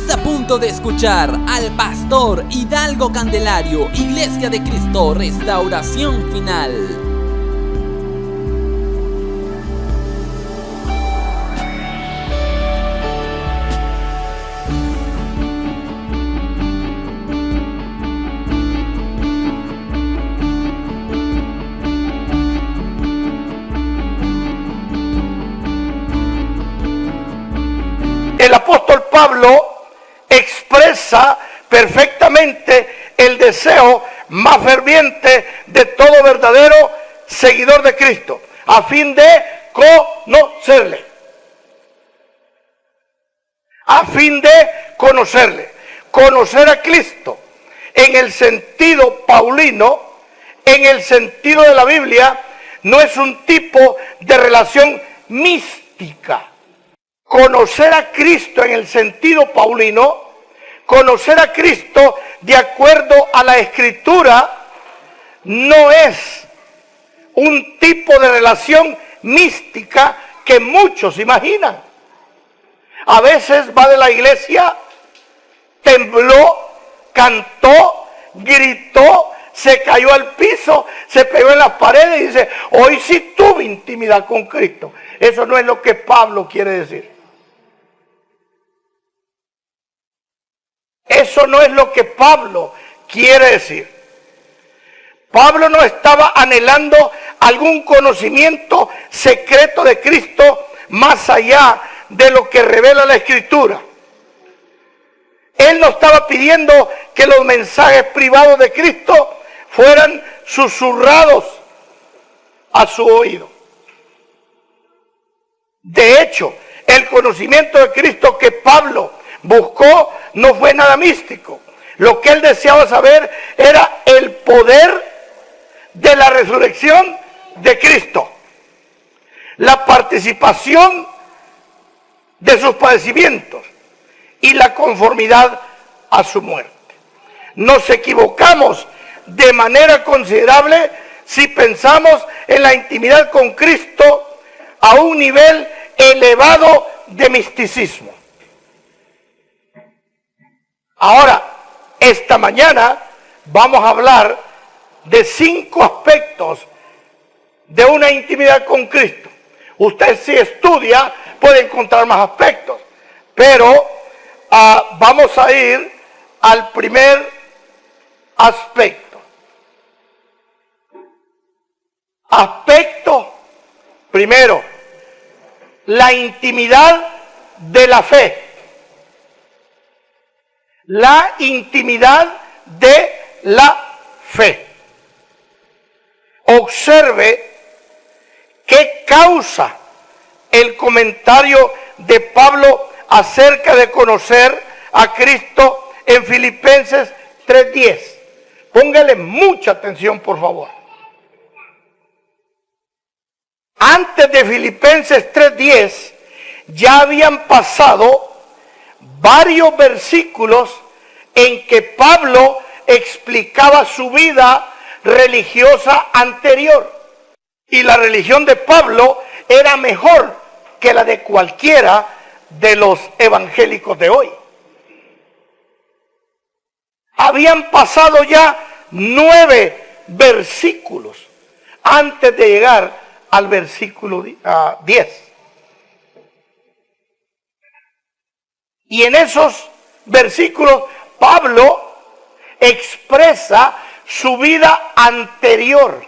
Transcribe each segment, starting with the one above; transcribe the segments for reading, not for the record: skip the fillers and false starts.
Estás a punto de escuchar al pastor Hidalgo Candelario, Iglesia de Cristo, Restauración Final. El apóstol Pablo expresa perfectamente el deseo más ferviente de todo verdadero seguidor de Cristo, a fin de conocerle. A fin de conocerle. Conocer a Cristo en el sentido paulino, en el sentido de la Biblia, no es un tipo de relación mística. Conocer a Cristo en el sentido paulino, conocer a Cristo de acuerdo a la Escritura, no es un tipo de relación mística que muchos imaginan. A veces va de la iglesia, tembló, cantó, gritó, se cayó al piso, se pegó en las paredes y dice, hoy sí tuve intimidad con Cristo. Eso no es lo que Pablo quiere decir. Eso no es lo que Pablo quiere decir. Pablo no estaba anhelando algún conocimiento secreto de Cristo más allá de lo que revela la Escritura. Él no estaba pidiendo que los mensajes privados de Cristo fueran susurrados a su oído. De hecho, el conocimiento de Cristo que Pablo buscó no fue nada místico. Lo que él deseaba saber era el poder de la resurrección de Cristo, la participación de sus padecimientos y la conformidad a su muerte. Nos equivocamos de manera considerable si pensamos en la intimidad con Cristo a un nivel elevado de misticismo. Ahora, esta mañana vamos a hablar de 5 aspectos de una intimidad con Cristo. Usted si estudia puede encontrar más aspectos, pero vamos a ir al primer aspecto. Aspecto primero, la intimidad de la fe. La intimidad de la fe. Observe qué causa el comentario de Pablo acerca de conocer a Cristo en Filipenses 3:10. Póngale mucha atención, por favor. Antes de Filipenses 3:10 ya habían pasado varios versículos en que Pablo explicaba su vida religiosa anterior. Y la religión de Pablo era mejor que la de cualquiera de los evangélicos de hoy. Habían pasado ya 9 versículos antes de llegar al versículo 10. Y en esos versículos Pablo expresa su vida anterior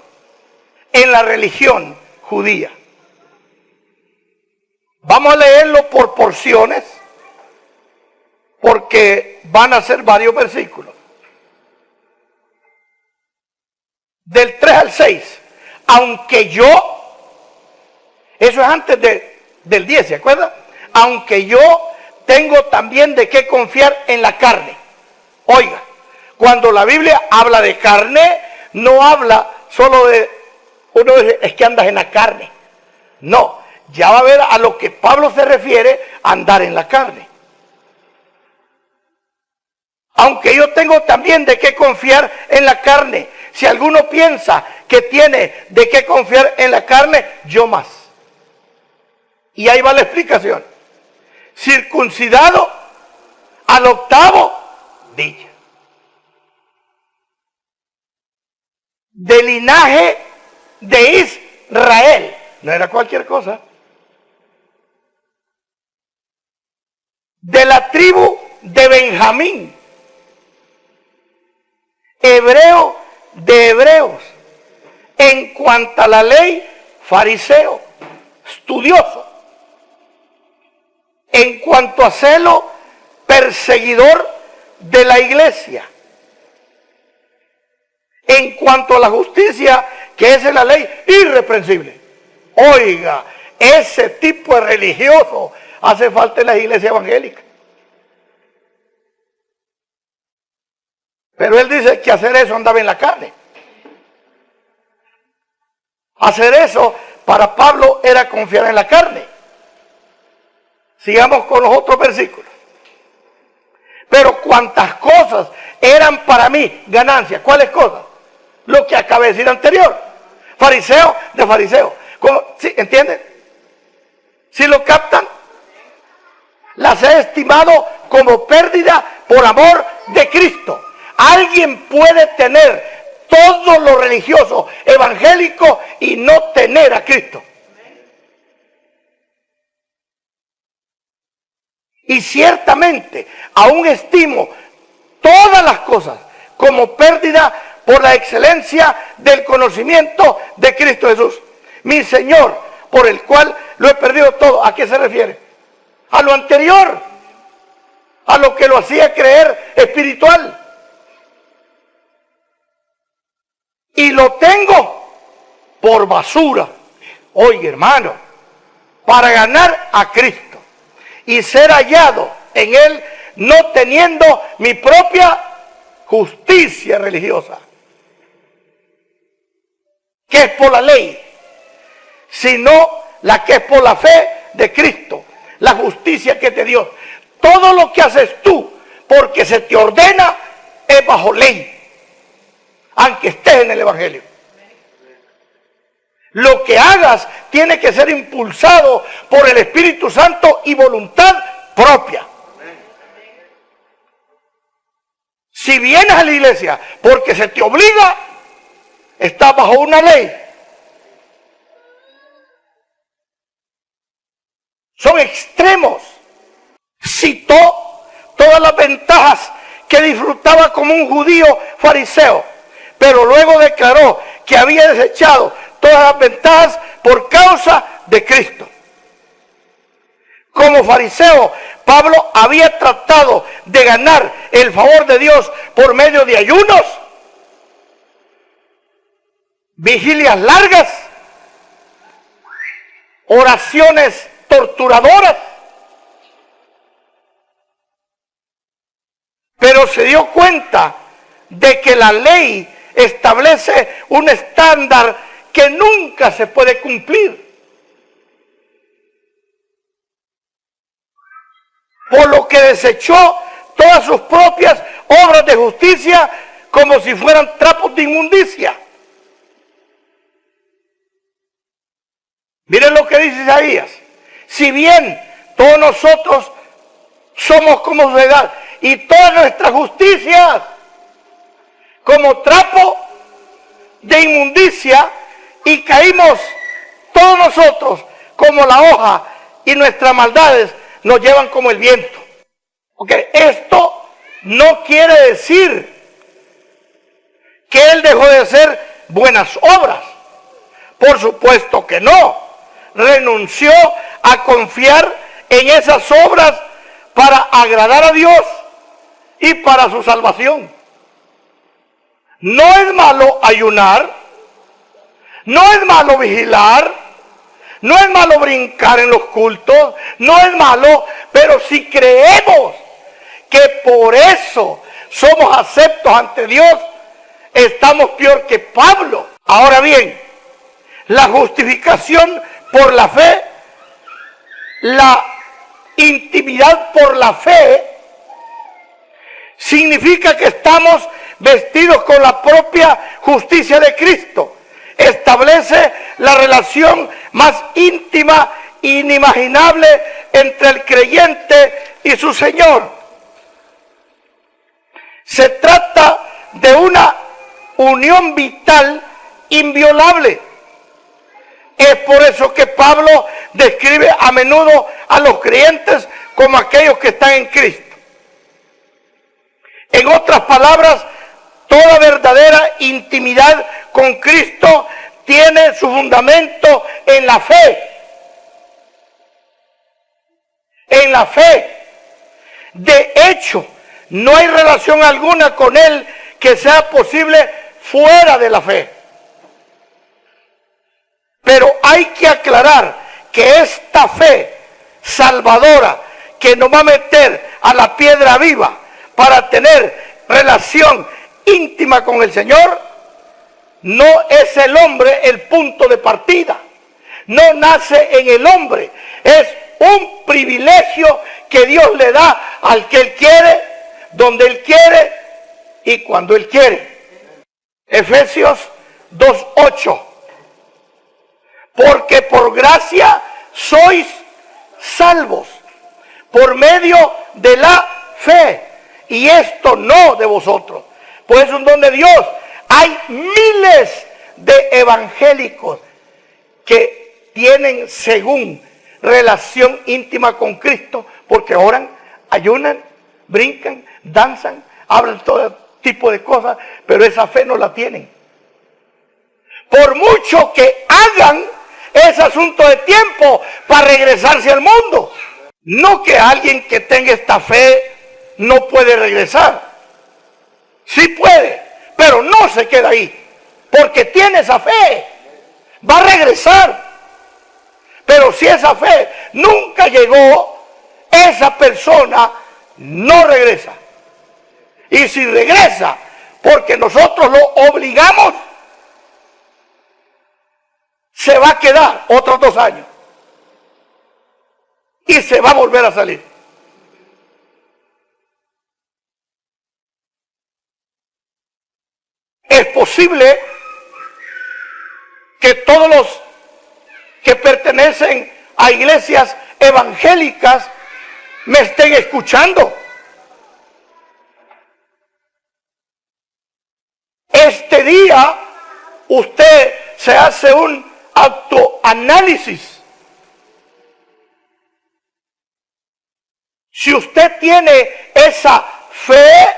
en la religión judía. Vamos a leerlo por porciones porque van a ser varios versículos. Del 3 al 6. Aunque yo, eso es antes del 10, ¿se acuerdan? Aunque yo tengo también de qué confiar en la carne. Oiga, cuando la Biblia habla de carne, no habla solo de, uno dice, es que andas en la carne. No, ya va a ver a lo que Pablo se refiere, andar en la carne. Aunque yo tengo también de qué confiar en la carne. Si alguno piensa que tiene de qué confiar en la carne, yo más. Y ahí va la explicación. Circuncidado al octavo día. Del linaje de Israel. No era cualquier cosa. De la tribu de Benjamín. Hebreo de hebreos. En cuanto a la ley, fariseo, estudioso. En cuanto a celo, perseguidor de la iglesia. En cuanto a la justicia, que es en la ley, irreprensible. Oiga, ese tipo de religioso hace falta en la iglesia evangélica. Pero él dice que hacer eso andaba en la carne. Hacer eso para Pablo era confiar en la carne. Sigamos con los otros versículos. Pero cuántas cosas eran para mí ganancias. ¿Cuáles cosas? Lo que acabé de decir anterior. Fariseo de fariseo. ¿Sí? ¿Entienden? ¿Sí lo captan? Las he estimado como pérdida por amor de Cristo. Alguien puede tener todo lo religioso, evangélico, y no tener a Cristo. Y ciertamente aún estimo todas las cosas como pérdida por la excelencia del conocimiento de Cristo Jesús, mi Señor, por el cual lo he perdido todo. ¿A qué se refiere? A lo anterior, a lo que lo hacía creer espiritual. Y lo tengo por basura, oye hermano, para ganar a Cristo y ser hallado en Él, no teniendo mi propia justicia religiosa, que es por la ley, sino la que es por la fe de Cristo, la justicia que te dio. Todo lo que haces tú, porque se te ordena, es bajo ley, aunque estés en el Evangelio. Lo que hagas tiene que ser impulsado por el Espíritu Santo y voluntad propia. Si vienes a la iglesia porque se te obliga, estás bajo una ley. Son extremos. Citó todas las ventajas que disfrutaba como un judío fariseo, pero luego declaró que había desechado todas las ventajas por causa de Cristo. Como fariseo, Pablo había tratado de ganar el favor de Dios por medio de ayunos, vigilias largas, oraciones torturadoras, pero se dio cuenta de que la ley establece un estándar que nunca se puede cumplir. Por lo que desechó todas sus propias obras de justicia como si fueran trapos de inmundicia. Miren lo que dice Isaías. Si bien todos nosotros somos como sociedad y todas nuestras justicias como trapo de inmundicia, y caímos todos nosotros como la hoja, y nuestras maldades nos llevan como el viento. Okay. Esto no quiere decir que él dejó de hacer buenas obras. Por supuesto que no. Renunció a confiar en esas obras para agradar a Dios y para su salvación. No es malo ayunar, no es malo vigilar, no es malo brincar en los cultos, no es malo, pero si creemos que por eso somos aceptos ante Dios, estamos peor que Pablo. Ahora bien, la justificación por la fe, la intimidad por la fe, significa que estamos vestidos con la propia justicia de Cristo. Establece la relación más íntima e inimaginable entre el creyente y su Señor. Se trata de una unión vital inviolable. Es por eso que Pablo describe a menudo a los creyentes como aquellos que están en Cristo. En otras palabras, toda verdadera intimidad con Cristo tiene su fundamento en la fe. En la fe. De hecho, no hay relación alguna con Él que sea posible fuera de la fe. Pero hay que aclarar que esta fe salvadora que nos va a meter a la piedra viva para tener relación íntima con el Señor, no es el hombre el punto de partida. No nace en el hombre. Es un privilegio que Dios le da al que Él quiere, donde Él quiere y cuando Él quiere. Efesios 2:8. Porque por gracia sois salvos, por medio de la fe. Y esto no de vosotros, pues es un don de Dios. Hay miles de evangélicos que tienen según relación íntima con Cristo, porque oran, ayunan, brincan, danzan, hablan todo tipo de cosas, pero esa fe no la tienen. Por mucho que hagan, es asunto de tiempo para regresarse al mundo. No que alguien que tenga esta fe no puede regresar. Sí puede, pero no se queda ahí, porque tiene esa fe. Va a regresar. Pero si esa fe nunca llegó, esa persona no regresa. Y si regresa, porque nosotros lo obligamos, se va a quedar otros 2 años. Y se va a volver a salir. Es posible que todos los que pertenecen a iglesias evangélicas me estén escuchando. Este día usted se hace un autoanálisis. Si usted tiene esa fe,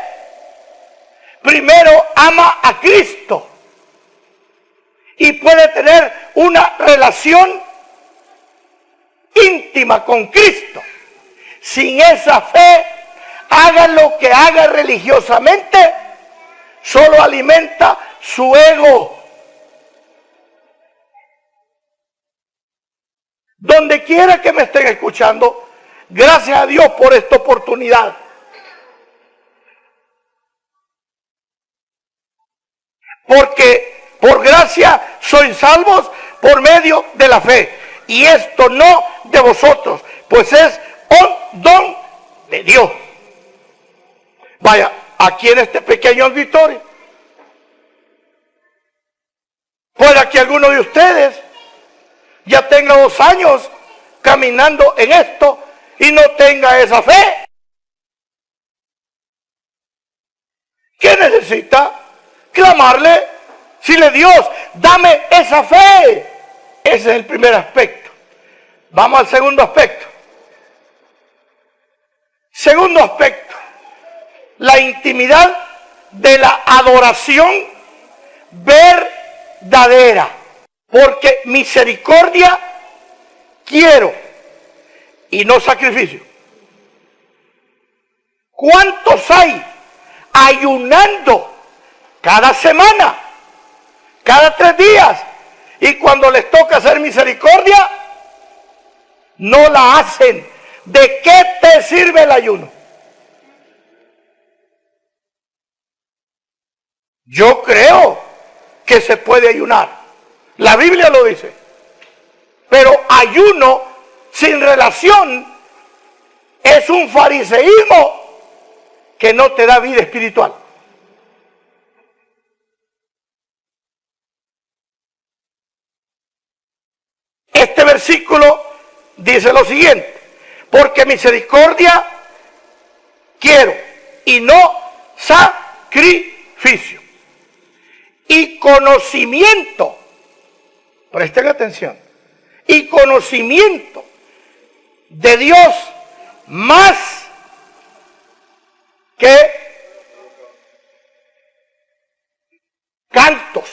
primero ama a Cristo y puede tener una relación íntima con Cristo. Sin esa fe, haga lo que haga religiosamente, solo alimenta su ego. Donde quiera que me estén escuchando, gracias a Dios por esta oportunidad. Porque por gracia sois salvos por medio de la fe. Y esto no de vosotros, pues es un don de Dios. Vaya, aquí en este pequeño auditorio, puede que alguno de ustedes ya tenga 2 años caminando en esto y no tenga esa fe. ¿Qué necesita? Clamarle, decirle: Dios, dame esa fe. Ese es el primer aspecto. Vamos al segundo aspecto. Segundo aspecto, la intimidad de la adoración verdadera. Porque misericordia quiero y no sacrificio. ¿Cuántos hay ayunando cada semana, cada 3 días, y cuando les toca hacer misericordia, no la hacen? ¿De qué te sirve el ayuno? Yo creo que se puede ayunar. La Biblia lo dice. Pero ayuno sin relación es un fariseísmo que no te da vida espiritual. Este versículo dice lo siguiente: porque misericordia quiero y no sacrificio. sacrificio y conocimiento. Presten atención. Y conocimiento de Dios más que cantos.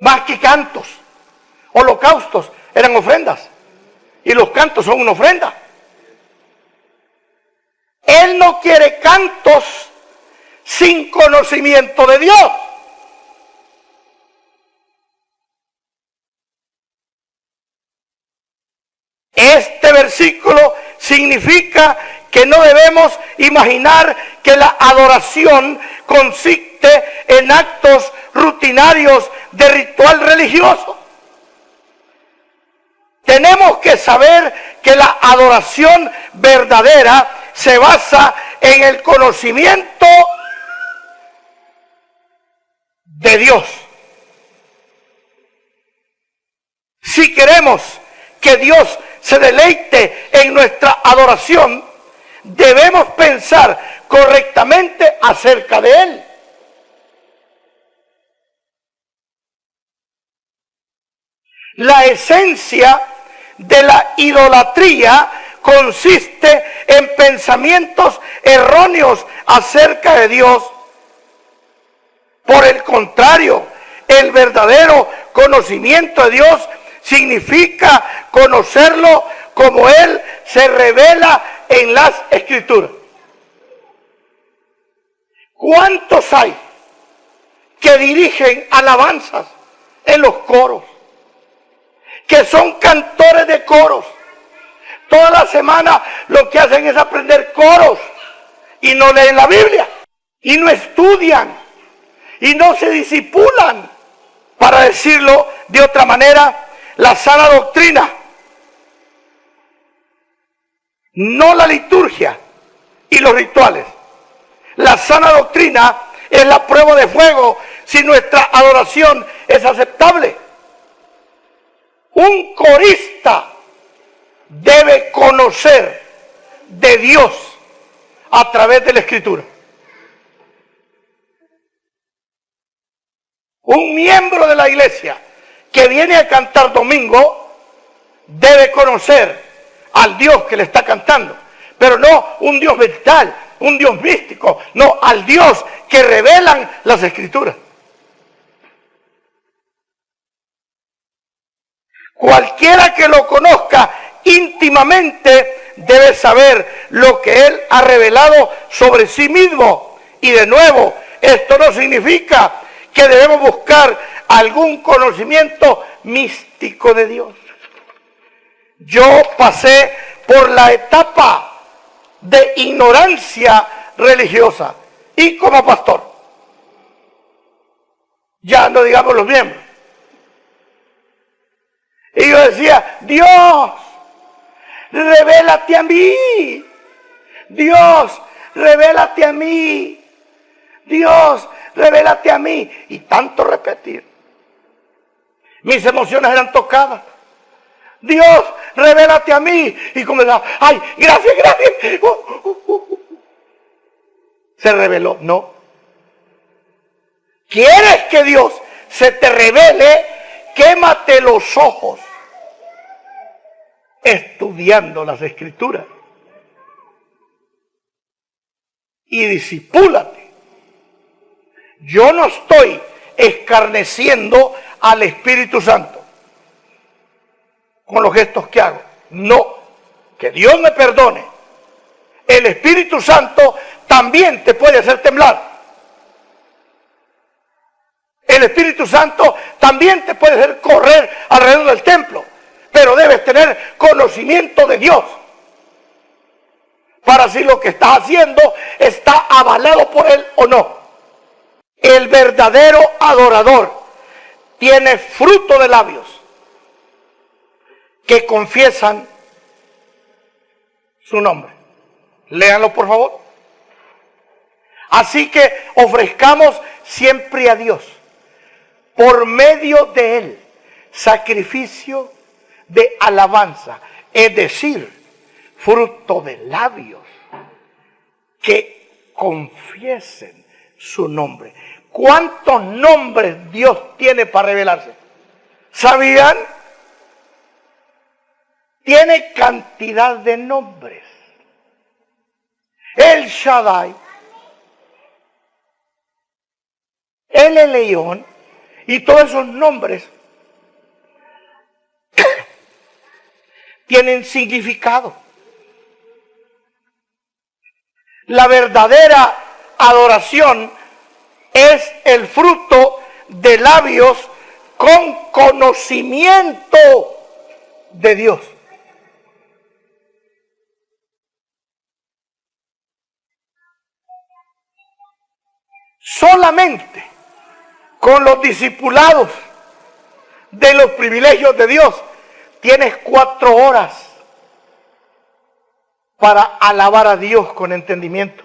Más que cantos. Holocaustos eran ofrendas. Y los cantos son una ofrenda. Él no quiere cantos sin conocimiento de Dios. Este versículo significa que no debemos imaginar que la adoración consiste en actos rutinarios de ritual religioso. Tenemos que saber que la adoración verdadera se basa en el conocimiento de Dios. Si queremos que Dios se deleite en nuestra adoración, debemos pensar correctamente acerca de Él. La esencia de la idolatría consiste en pensamientos erróneos acerca de Dios. Por el contrario, el verdadero conocimiento de Dios significa conocerlo como Él se revela en las Escrituras. ¿Cuántos hay que dirigen alabanzas en los coros? Que son cantores de coros. Toda la semana lo que hacen es aprender coros y no leen la Biblia y no estudian y no se disipulan. Para decirlo de otra manera, la sana doctrina, no la liturgia y los rituales. La sana doctrina es la prueba de fuego si nuestra adoración es aceptable. Un corista debe conocer de Dios a través de la Escritura. Un miembro de la iglesia que viene a cantar domingo debe conocer al Dios que le está cantando, pero no un Dios mental, un Dios místico, no, al Dios que revelan las Escrituras. Cualquiera que lo conozca íntimamente debe saber lo que Él ha revelado sobre sí mismo. Y de nuevo, esto no significa que debemos buscar algún conocimiento místico de Dios. Yo pasé por la etapa de ignorancia religiosa y como pastor. Ya no digamos los miembros. Y yo decía, Dios, revélate a mí. Dios, revélate a mí. Dios, revélate a mí. Y tanto repetir. Mis emociones eran tocadas. Dios, revélate a mí. Y como decía, ay, gracias, gracias. Se reveló, no. ¿Quieres que Dios se te revele? Quémate los ojos estudiando las Escrituras y disipúlate. Yo no estoy escarneciendo al Espíritu Santo con los gestos que hago. No, que Dios me perdone. El Espíritu Santo también te puede hacer temblar. El Espíritu Santo también te puede hacer correr alrededor del templo, pero debes tener conocimiento de Dios para si lo que estás haciendo está avalado por Él o no. El verdadero adorador tiene fruto de labios que confiesan su nombre. Léanlo, por favor. Así que ofrezcamos siempre a Dios, por medio de Él, sacrificio de alabanza, es decir, fruto de labios que confiesen su nombre. ¿Cuántos nombres Dios tiene para revelarse? ¿Sabían? Tiene cantidad de nombres. El Shaddai, el Elyon, y todos esos nombres tienen significado. La verdadera adoración es el fruto de labios con conocimiento de Dios. Solamente con los discipulados de los privilegios de Dios tienes 4 horas para alabar a Dios con entendimiento.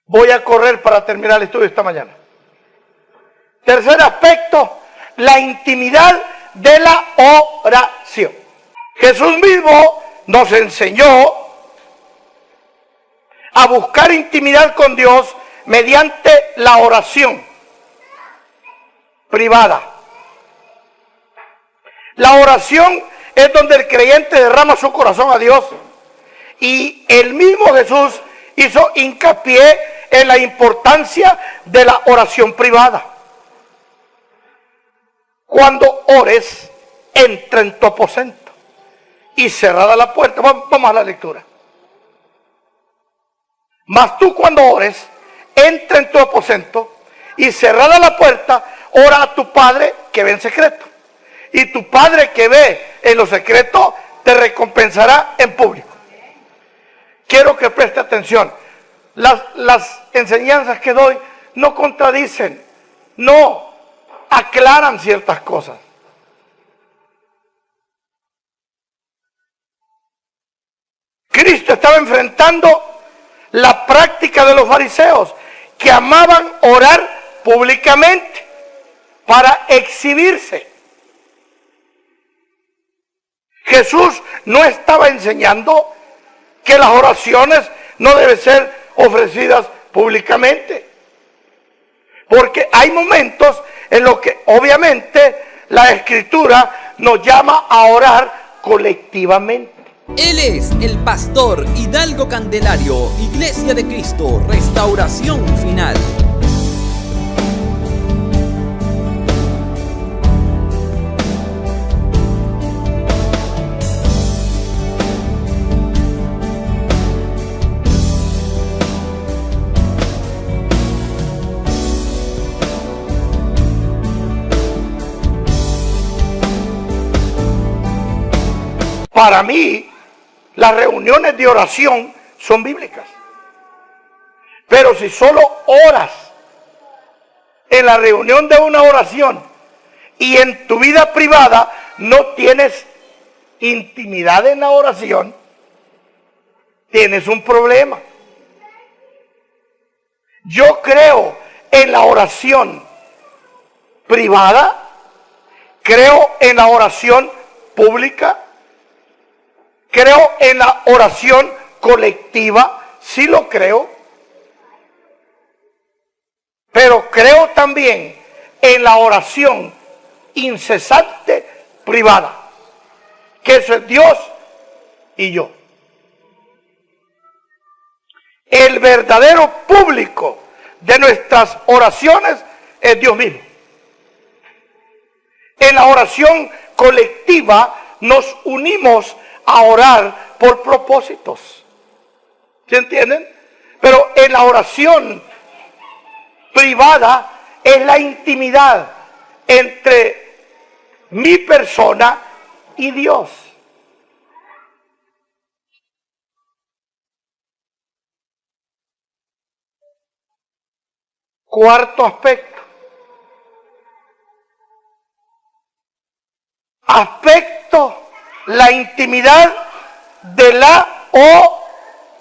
Voy a correr para terminar el estudio esta mañana. Tercer aspecto, la intimidad de la oración. Jesús mismo nos enseñó a buscar intimidad con Dios mediante la oración privada. La oración es donde el creyente derrama su corazón a Dios, y el mismo Jesús hizo hincapié en la importancia de la oración privada. Cuando ores, entra en tu aposento y cerrada la puerta. Vamos a la lectura. Mas tú, cuando ores, entra en tu aposento y cerrada la puerta, ora a tu Padre que ve en secreto. Y tu Padre que ve en lo secreto te recompensará en público. Quiero que preste atención. Las enseñanzas que doy no contradicen, no aclaran ciertas cosas. Cristo estaba enfrentando la práctica de los fariseos, que amaban orar públicamente para exhibirse. Jesús no estaba enseñando que las oraciones no deben ser ofrecidas públicamente, porque hay momentos en los que obviamente la Escritura nos llama a orar colectivamente. Él es el pastor Hidalgo Candelario, Iglesia de Cristo, Restauración Final. Para mí, las reuniones de oración son bíblicas. Pero si solo oras en la reunión de una oración y en tu vida privada no tienes intimidad en la oración, tienes un problema. Yo creo en la oración privada, creo en la oración pública, creo en la oración colectiva, sí lo creo, pero creo también en la oración incesante privada, que eso es Dios y yo. El verdadero público de nuestras oraciones es Dios mismo. En la oración colectiva nos unimos a orar por propósitos. ¿Se entienden? Pero en la oración privada es la intimidad entre mi persona y Dios. Cuarto aspecto. La intimidad de la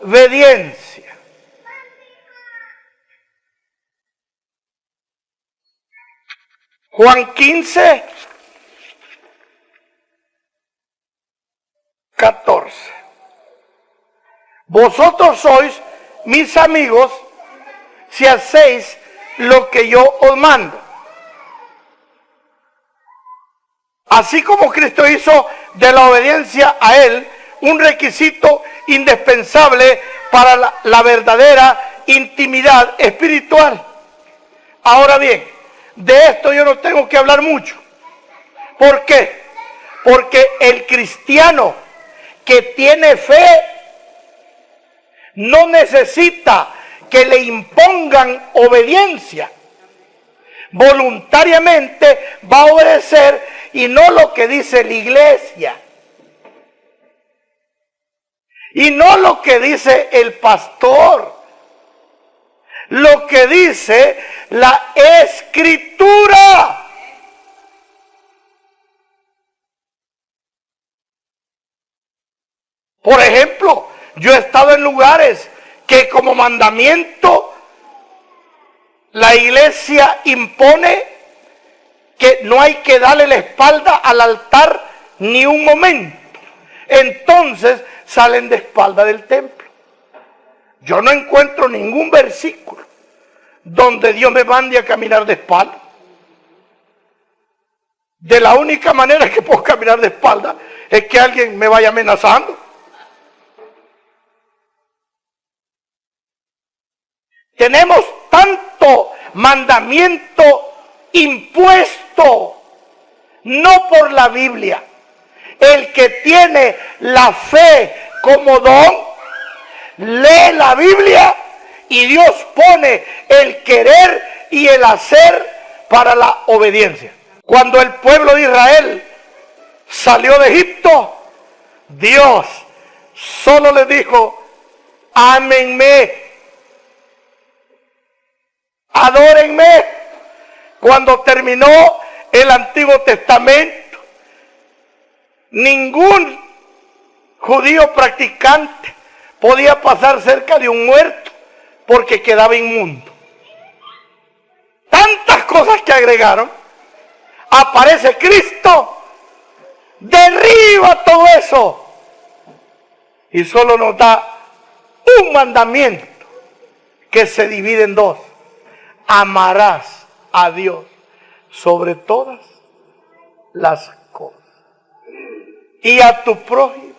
obediencia. Juan 15, 14. Vosotros sois mis amigos si hacéis lo que yo os mando. Así como Cristo hizo de la obediencia a Él un requisito indispensable para la verdadera intimidad espiritual. Ahora bien, de esto yo no tengo que hablar mucho. ¿Por qué? Porque el cristiano que tiene fe no necesita que le impongan obediencia. Voluntariamente va a obedecer y no lo que dice la iglesia. Y no lo que dice el pastor. Lo que dice la Escritura. Por ejemplo, yo he estado en lugares que como mandamiento la iglesia impone que no hay que darle la espalda al altar ni un momento. Entonces salen de espalda del templo. Yo no encuentro ningún versículo donde Dios me mande a caminar de espalda. De la única manera que puedo caminar de espalda es que alguien me vaya amenazando. Tenemos tanto mandamiento impuesto, no por la Biblia. El que tiene la fe como don, lee la Biblia y Dios pone el querer y el hacer para la obediencia. Cuando el pueblo de Israel salió de Egipto, Dios solo le dijo: ámenme, adórenme. Cuando terminó el Antiguo Testamento, ningún judío practicante podía pasar cerca de un muerto porque quedaba inmundo. Tantas cosas que agregaron. Aparece Cristo, derriba todo eso y solo nos da un mandamiento que se divide en dos: amarás a Dios sobre todas las cosas y a tu prójimo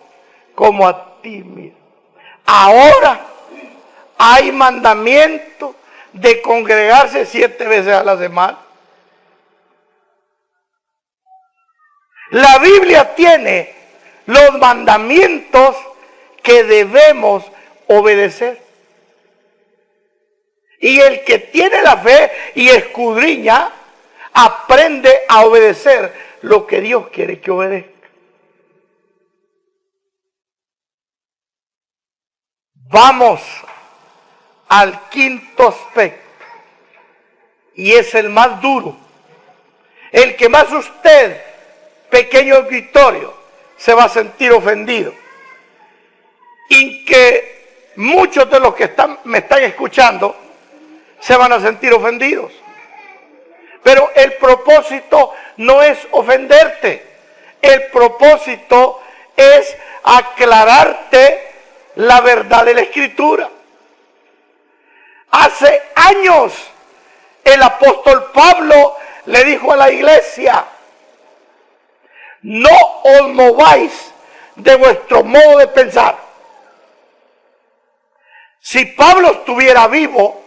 como a ti mismo. Ahora hay mandamiento de congregarse 7 veces a la semana. La Biblia tiene los mandamientos que debemos obedecer. Y el que tiene la fe y escudriña, aprende a obedecer lo que Dios quiere que obedezca. Vamos al quinto aspecto, y es el más duro, el que más usted, pequeño auditorio, se va a sentir ofendido, y que muchos de los que me están escuchando se van a sentir ofendidos. Pero el propósito no es ofenderte. El propósito es aclararte la verdad de la Escritura. Hace años el apóstol Pablo le dijo a la iglesia: no os mováis de vuestro modo de pensar. Si Pablo estuviera vivo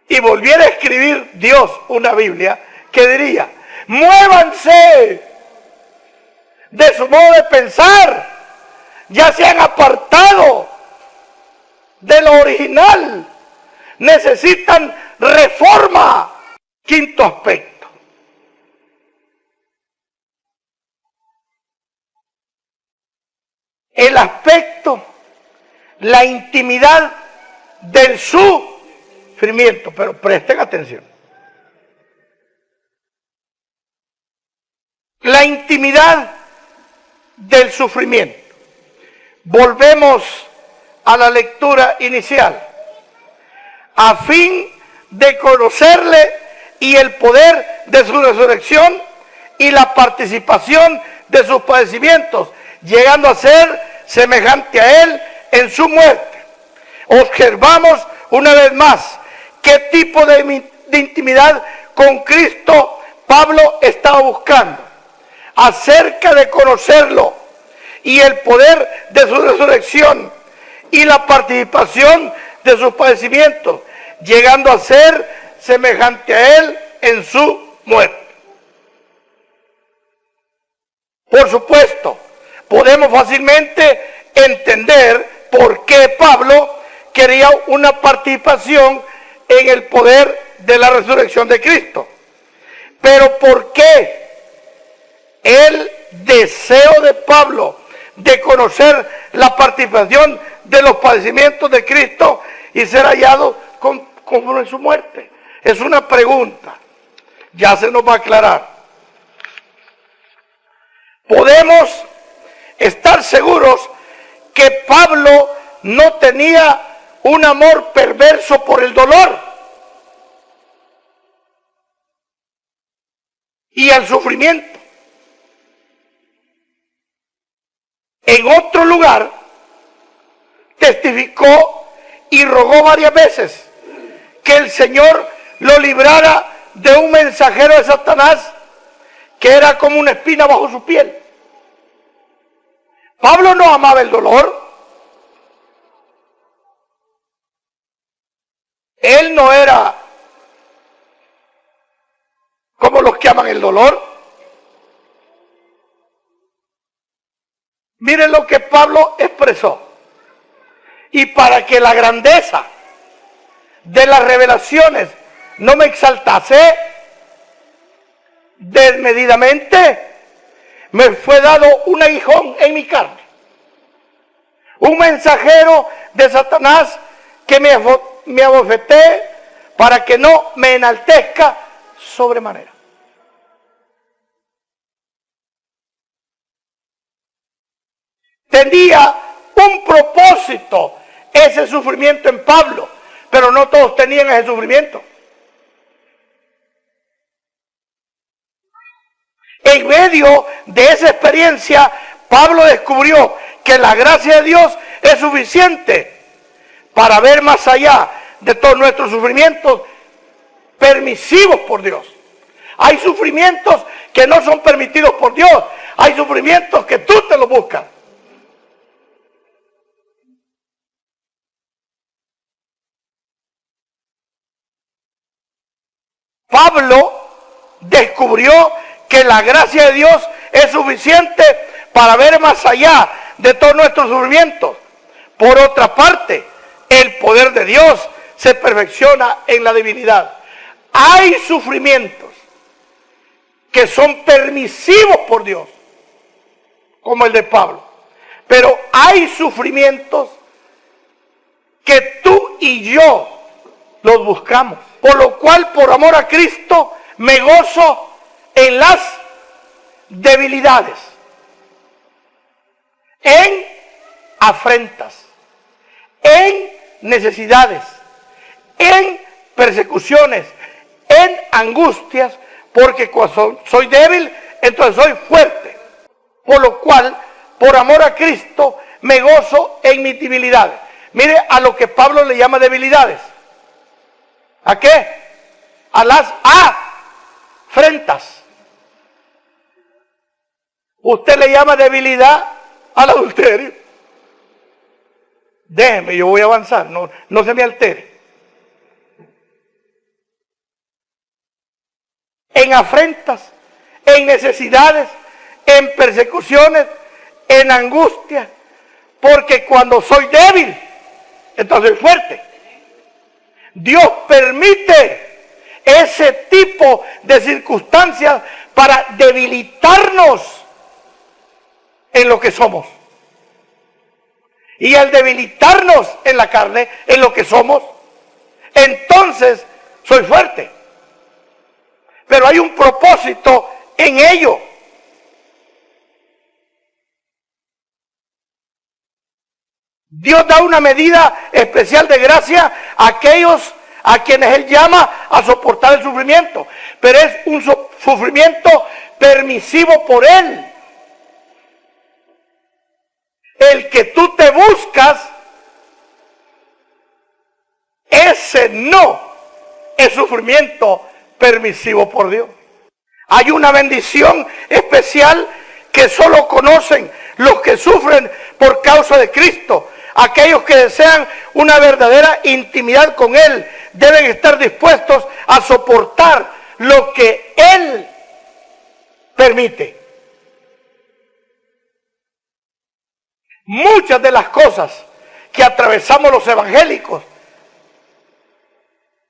y volviera a escribir Dios una Biblia, ¿qué diría? Muévanse de su modo de pensar, ya se han apartado de lo original, necesitan reforma. Quinto aspecto: el aspecto, la intimidad del sufrimiento. Pero presten atención. La intimidad del sufrimiento. Volvemos a la lectura inicial. A fin de conocerle y el poder de su resurrección y la participación de sus padecimientos, llegando a ser semejante a Él en su muerte. Observamos una vez más qué tipo de intimidad con Cristo Pablo estaba buscando, acerca de conocerlo y el poder de su resurrección y la participación de sus padecimientos, llegando a ser semejante a Él en su muerte. Por supuesto, podemos fácilmente entender por qué Pablo quería una participación en el poder de la resurrección de Cristo. Pero ¿por qué el deseo de Pablo de conocer la participación de los padecimientos de Cristo y ser hallado como en su muerte? Es una pregunta. Ya se nos va a aclarar. Podemos estar seguros que Pablo no tenía un amor perverso por el dolor y el sufrimiento. En otro lugar, testificó y rogó varias veces que el Señor lo librara de un mensajero de Satanás que era como una espina bajo su piel. Pablo no amaba el dolor. Él no era como los que aman el dolor. Miren lo que Pablo expresó. Y para que la grandeza de las revelaciones no me exaltase desmedidamente, me fue dado un aguijón en mi carne, un mensajero de Satanás que me abofeté para que no me enaltezca sobremanera. Tenía un propósito ese sufrimiento en Pablo, pero no todos tenían ese sufrimiento. En medio de esa experiencia, Pablo descubrió que la gracia de Dios es suficiente para ver más allá de todos nuestros sufrimientos permisivos por Dios. Hay sufrimientos que no son permitidos por Dios. Hay sufrimientos que tú te los buscas. Pablo descubrió que la gracia de Dios es suficiente para ver más allá de todos nuestros sufrimientos. Por otra parte, el poder de Dios se perfecciona en la debilidad. Hay sufrimientos que son permisivos por Dios, como el de Pablo. Pero hay sufrimientos que tú y yo los buscamos. Por lo cual, por amor a Cristo, me gozo en las debilidades, en afrentas, en necesidades, en persecuciones, en angustias, porque cuando soy débil, entonces soy fuerte. Por lo cual, por amor a Cristo, me gozo en mis debilidades. Mire a lo que Pablo le llama debilidades. ¿A qué? A las afrentas. Usted le llama debilidad al adulterio. Déjeme, yo voy a avanzar, no se me altere. En afrentas, en necesidades, en persecuciones, en angustia, porque cuando soy débil, entonces soy fuerte. Dios permite ese tipo de circunstancias para debilitarnos en lo que somos. Y al debilitarnos en la carne, en lo que somos, entonces soy fuerte. Pero hay un propósito en ello. Dios da una medida especial de gracia a aquellos a quienes Él llama a soportar el sufrimiento. Pero es un sufrimiento permisivo por Él. el que tú te buscas, ese no es sufrimiento permisivo por Dios. Hay una bendición especial que solo conocen los que sufren por causa de Cristo. Aquellos que desean una verdadera intimidad con Él deben estar dispuestos a soportar lo que Él permite. Muchas de las cosas que atravesamos los evangélicos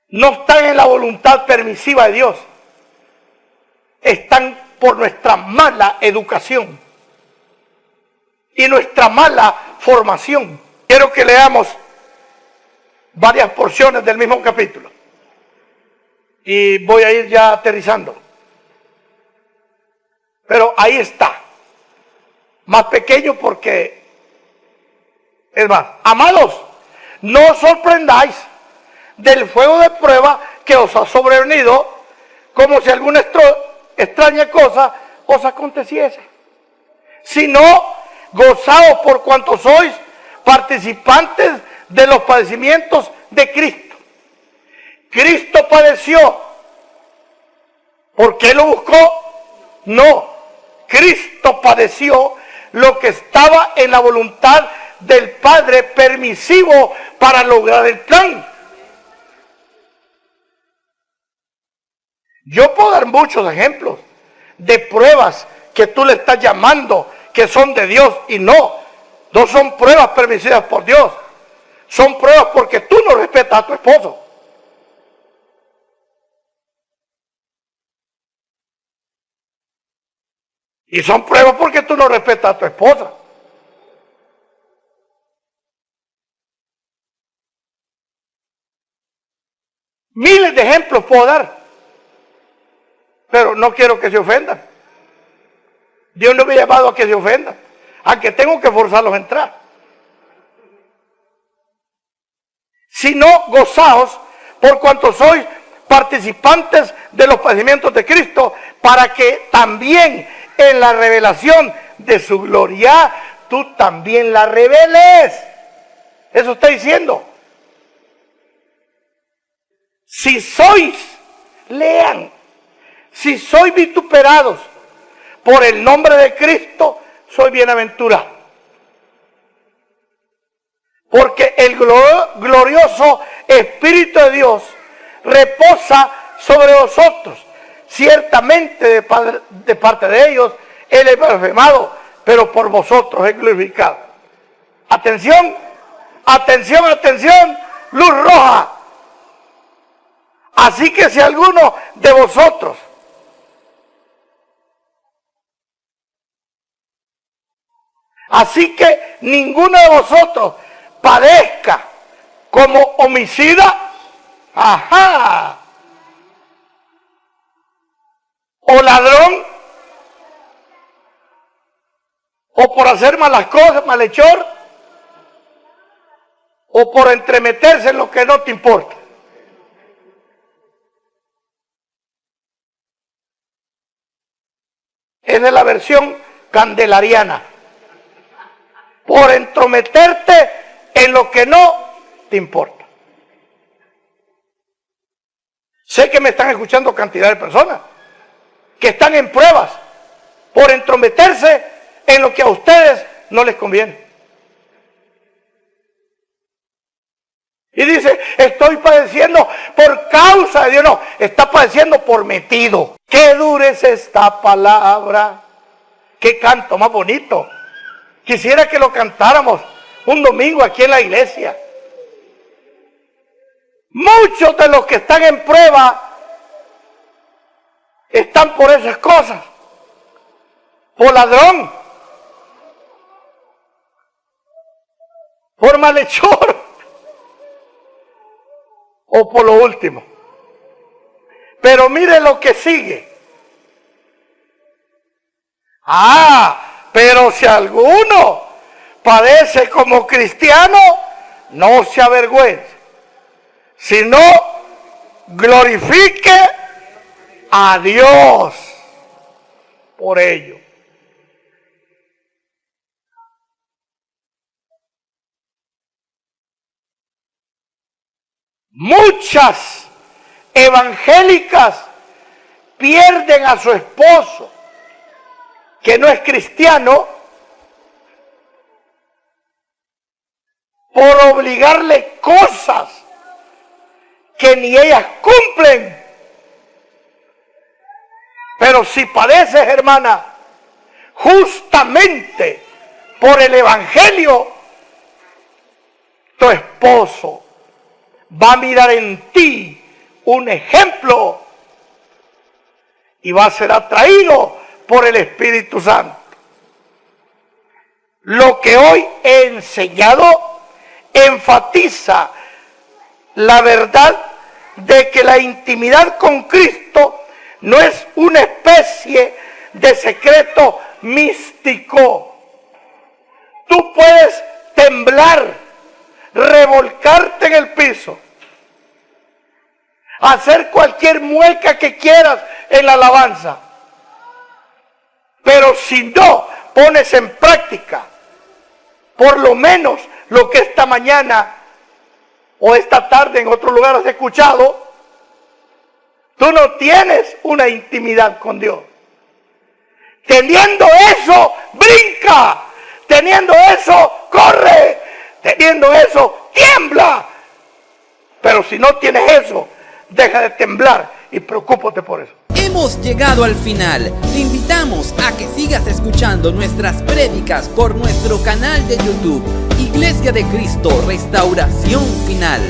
no están en la voluntad permisiva de Dios. Están por nuestra mala educación y nuestra mala formación. Quiero que leamos varias porciones del mismo capítulo. Y voy a ir ya aterrizando. Pero ahí está. Más pequeño porque es más. Amados, no os sorprendáis del fuego de prueba que os ha sobrevenido, como si alguna extraña cosa os aconteciese. Sino gozaos por cuanto sois participantes de los padecimientos de Cristo. Cristo padeció. ¿Por qué lo buscó? No. Cristo padeció lo que estaba en la voluntad del Padre permisivo para lograr el plan. Yo puedo dar muchos ejemplos de pruebas que tú le estás llamando que son de Dios y no son pruebas permitidas por Dios. Son pruebas porque tú no respetas a tu esposo. Y son pruebas porque tú no respetas a tu esposa. Miles de ejemplos puedo dar, pero no quiero que se ofendan. Dios no me ha llamado a que se ofendan, a que tengo que forzarlos a entrar. Sino gozaos por cuanto sois participantes de los padecimientos de Cristo, para que también en la revelación de su gloria tú también la reveles. Eso está diciendo. Si sois, lean, si sois vituperados por el nombre de Cristo, soy bienaventurado. Porque el glorioso Espíritu de Dios reposa sobre vosotros. Ciertamente de parte de ellos Él es blasfemado, pero por vosotros es glorificado. Atención, atención, atención, luz roja. Así que si alguno de vosotros ninguno de vosotros padezca como homicida, o ladrón, o por hacer malas cosas, malhechor, o por entremeterse en lo que no te importa. Es de la versión candelariana. Por entrometerte en lo que no te importa. Sé que me están escuchando cantidad de personas que están en pruebas por entrometerse en lo que a ustedes no les conviene. Y dice, estoy padeciendo por causa de Dios. No, está padeciendo por metido. Qué dura es esta palabra. Qué canto más bonito. Quisiera que lo cantáramos un domingo aquí en la iglesia. Muchos de los que están en prueba están por esas cosas. Por ladrón. Por malhechor. O por lo último. Pero mire lo que sigue. Pero si alguno padece como cristiano, no se avergüence, sino glorifique a Dios por ello. Muchas evangélicas pierden a su esposo, que no es cristiano, por obligarle cosas que ni ellas cumplen. Pero si padeces, hermana, justamente por el evangelio, tu esposo va a mirar en ti un ejemplo y va a ser atraído por el Espíritu Santo. Lo que hoy he enseñado enfatiza la verdad de que la intimidad con Cristo no es una especie de secreto místico. Tú puedes temblar, revolcarte en el piso, hacer cualquier mueca que quieras en la alabanza, pero si no pones en práctica por lo menos lo que esta mañana o esta tarde en otro lugar has escuchado, tú no tienes una intimidad con Dios. Teniendo eso, brinca. Teniendo eso, corre. Teniendo eso, tiembla. Pero si no tienes eso, deja de temblar y preocúpate por eso. Hemos llegado al final. Te invitamos a que sigas escuchando nuestras prédicas por nuestro canal de YouTube, Iglesia de Cristo Restauración Final.